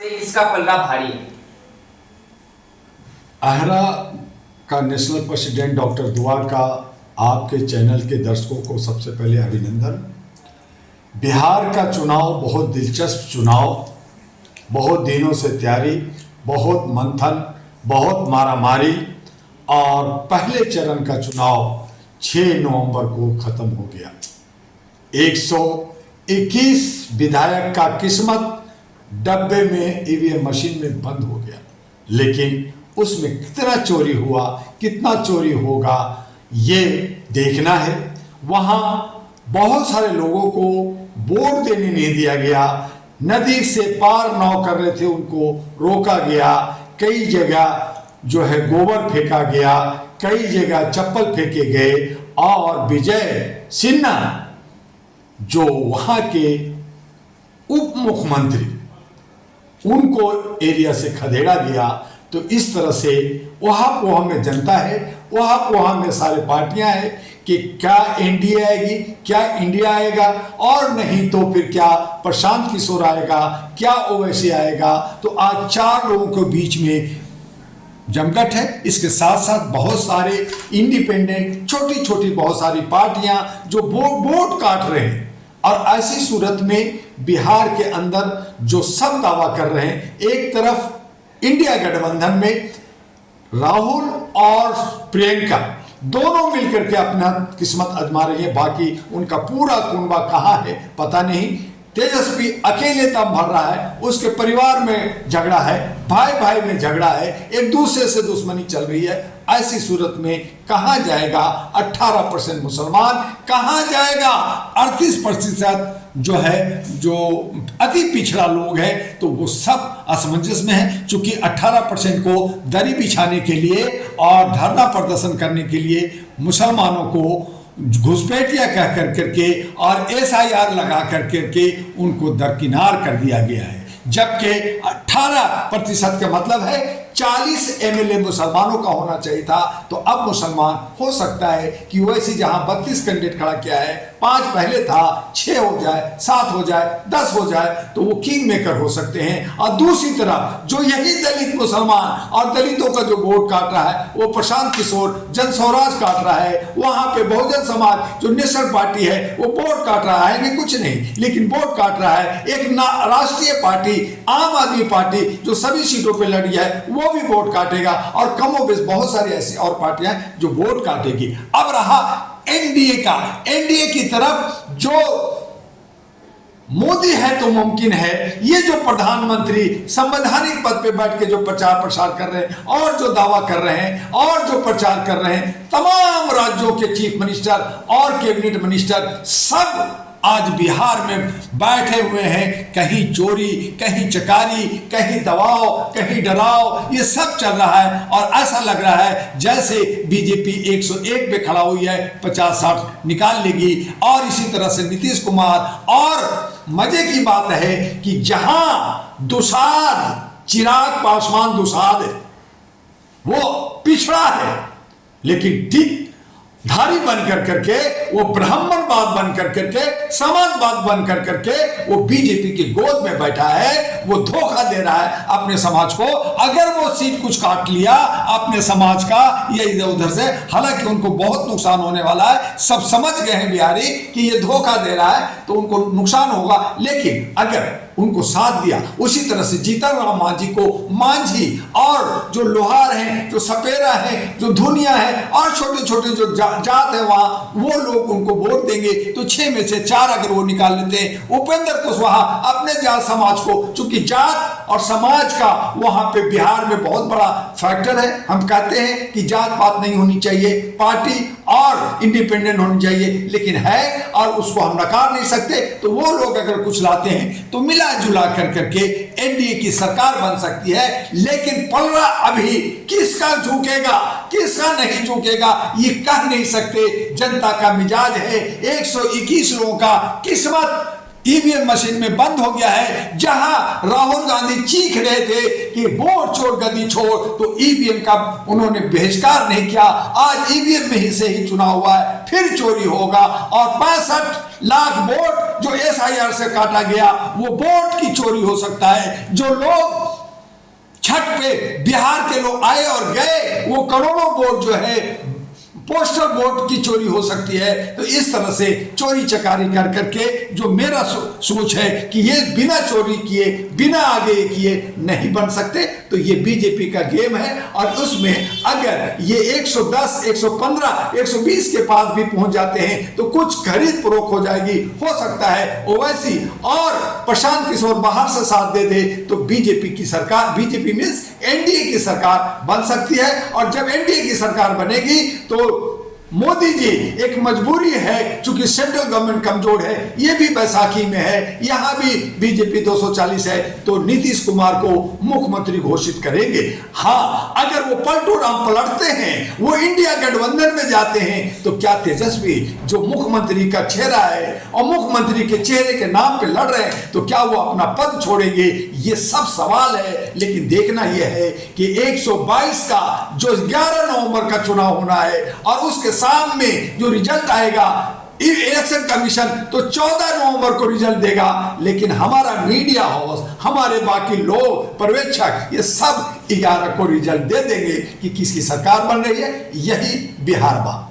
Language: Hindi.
किसका पलड़ा भारी है? आहरा का नेशनल प्रेसिडेंट डॉक्टर दुआ का आपके चैनल के दर्शकों को सबसे पहले अभिनंदन। बिहार का चुनाव बहुत दिलचस्प चुनाव, बहुत दिनों से तैयारी, बहुत मंथन, बहुत मारामारी और पहले चरण का चुनाव 6 नवंबर को खत्म हो गया। 121 विधायक का किस्मत डब्बे में ईवीएम मशीन में बंद हो गया, लेकिन उसमें कितना चोरी हुआ, कितना चोरी होगा, ये देखना है। वहाँ बहुत सारे लोगों को वोट देने नहीं दिया गया। नदी से पार नाव कर रहे थे, उनको रोका गया। कई जगह जो है गोबर फेंका गया, कई जगह चप्पल फेंके गए और विजय सिन्हा जो वहाँ के उप मुख्यमंत्री, उनको एरिया से खदेड़ा गया। तो इस तरह से वहाँ पोहा में जनता है, वहाँ पोहा में सारे पार्टियां हैं कि क्या एनडीए आएगी, क्या इंडिया आएगा, और नहीं तो फिर क्या प्रशांत किशोर आएगा, क्या ओवैसी आएगा। तो आज 4 लोगों के बीच में जमघट है। इसके साथ साथ बहुत सारे इंडिपेंडेंट, छोटी छोटी बहुत सारी पार्टियां जो वोट काट रहे हैं। और ऐसी सूरत में बिहार के अंदर जो सब दावा कर रहे हैं, एक तरफ इंडिया गठबंधन में राहुल और प्रियंका दोनों मिलकर के अपना किस्मत आजमा रही है। बाकी उनका पूरा कुनबा कहाँ है पता नहीं। तेजस्वी अकेले दम भर रहा है, उसके परिवार में झगड़ा है, भाई भाई में झगड़ा है, एक दूसरे से दुश्मनी चल रही है। ऐसी सूरत में कहाँ जाएगा 18% मुसलमान, कहाँ जाएगा 38% जो है, जो अति पिछड़ा लोग है, तो वो सब असमंजस में है। चूंकि 18% को दरी बिछाने के लिए और धरना प्रदर्शन करने के लिए मुसलमानों को घुसपैठिया कह कर करके और SIR लगा कर करके उनको दरकिनार कर दिया गया है। जबकि 18% का मतलब है 40 MLA मुसलमानों का होना चाहिए था। तो अब मुसलमान हो सकता है कि वैसे जहां 32 कैंडिडेट खड़ा किया है, 5 पहले था, 6 हो जाए, 7 हो जाए, 10 हो जाए, तो वो किंग मेकर हो सकते हैं। और दूसरी तरफ जो यही दलित मुसलमान और दलितों का जो वोट काट रहा है, वो प्रशांत किशोर जन स्वराज काट रहा है। वहां पे बहुजन समाज जो नेशनल पार्टी है वो वोट काट रहा है, नहीं कुछ नहीं, लेकिन वोट काट रहा है। एक राष्ट्रीय पार्टी आम आदमी पार्टी जो सभी सीटों पे लड़ी है, वो भी वोट काटेगा। और कमोबेश बहुत सारी ऐसी और पार्टियां जो वोट काटेगी। अब रहा एनडीए का, एनडीए की तरफ जो मोदी है तो मुमकिन है, ये जो प्रधानमंत्री संवैधानिक पद पे बैठ के जो प्रचार प्रसार कर रहे हैं और जो दावा कर रहे हैं और जो प्रचार कर रहे हैं, तमाम राज्यों के चीफ मिनिस्टर और कैबिनेट मिनिस्टर सब आज बिहार में बैठे हुए हैं। कहीं चोरी, कहीं चकारी, कहीं दबाव, कहीं डराव, ये सब चल रहा है। और ऐसा लग रहा है जैसे बीजेपी 101 पे खड़ा हुई है, 50-60 निकाल लेगी। और इसी तरह से नीतीश कुमार। और मजे की बात है कि जहां दुसाध, चिराग पासवान दुसाध है, वो पिछड़ा है, लेकिन ठीक धारी बन कर करके, वो ब्राह्मणवाद बन कर करके, समाजवाद बन कर करके वो बीजेपी की गोद में बैठा है। वो धोखा दे रहा है अपने समाज को। अगर वो सीट कुछ काट लिया अपने समाज का या इधर उधर से, हालांकि उनको बहुत नुकसान होने वाला है, सब समझ गए हैं बिहारी कि ये धोखा दे रहा है, तो उनको नुकसान होगा। लेकिन अगर उनको साथ दिया, उसी तरह से जीतन राम मांझी को मांझी, और जो लोहार हैं, जो सपेरा हैं, जो धुनिया है, और छोटे छोटे जो जात है वहां, वो लोग उनको वोट देंगे। तो 6 में से 4 अगर वो निकाल लेते हैं, उपेंद्र कुशवाहा अपने जात समाज को, चूंकि जात और समाज का वहां पे बिहार में बहुत बड़ा फैक्टर है। हम कहते हैं कि जात पात नहीं होनी चाहिए, पार्टी और इंडिपेंडेंट होनी चाहिए, लेकिन है और उसको हम नकार नहीं सकते। तो वो लोग अगर कुछ लाते हैं तो मिला जुला कर करके एनडीए की सरकार बन सकती है। लेकिन पलड़ा अभी किसका झुकेगा, किसका नहीं झुकेगा, ये कह नहीं सकते। जनता का मिजाज है। 121 लोगों का किस्मत ईवीएम मशीन में बंद हो गया है। जहां राहुल गांधी चीख रहे थे कि वोट छोड़ गदी छोड़, तो ईवीएम का उन्होंने बहिष्कार नहीं किया। आज ईवीएम में ही से ही चुनाव हुआ है, फिर चोरी होगा। और 65 लाख वोट जो SIR से काटा गया, वो वोट की चोरी हो सकता है। जो लोग पे बिहार के लोग आए और गए, वो करोड़ों वोट जो है पोस्टल वोट की चोरी हो सकती है। तो इस तरह से चोरी चकारी कर करके जो मेरा सोच है कि ये बिना चोरी किए, बिना आगे किए नहीं बन सकते। तो ये बीजेपी का गेम है, और उसमें अगर ये 110, 115, 120 के पास भी पहुंच जाते हैं तो कुछ खरीद फरोख्त हो जाएगी। हो सकता है ओवैसी और प्रशांत किशोर बाहर से साथ दे दे तो बीजेपी की सरकार, बीजेपी मींस एनडीए की सरकार बन सकती है। और जब एनडीए की सरकार बनेगी तो मोदी जी एक मजबूरी है, चूंकि सेंट्रल गवर्नमेंट कमजोर है, ये भी बैसाखी में है, यहां भी बीजेपी 240 है, तो नीतीश कुमार को मुख्यमंत्री घोषित करेंगे। हाँ, अगर वो पलटू राम पलटते हैं, वो इंडिया गठबंधन में जाते हैं, तो क्या तेजस्वी जो मुख्यमंत्री का चेहरा है और मुख्यमंत्री के चेहरे के नाम पे लड़ रहे हैं, तो क्या वो अपना पद छोड़ेंगे? ये सब सवाल है। लेकिन देखना यह है कि 122 का जो 11 नवंबर का चुनाव होना है, और उसके सामने जो रिजल्ट आएगा इलेक्शन कमीशन तो 14 नवंबर को रिजल्ट देगा। लेकिन हमारा मीडिया हाउस, हमारे बाकी लोग, पर्यवेक्षक, ये सब 11 को रिजल्ट दे देंगे कि किसकी सरकार बन रही है। यही बिहार बा।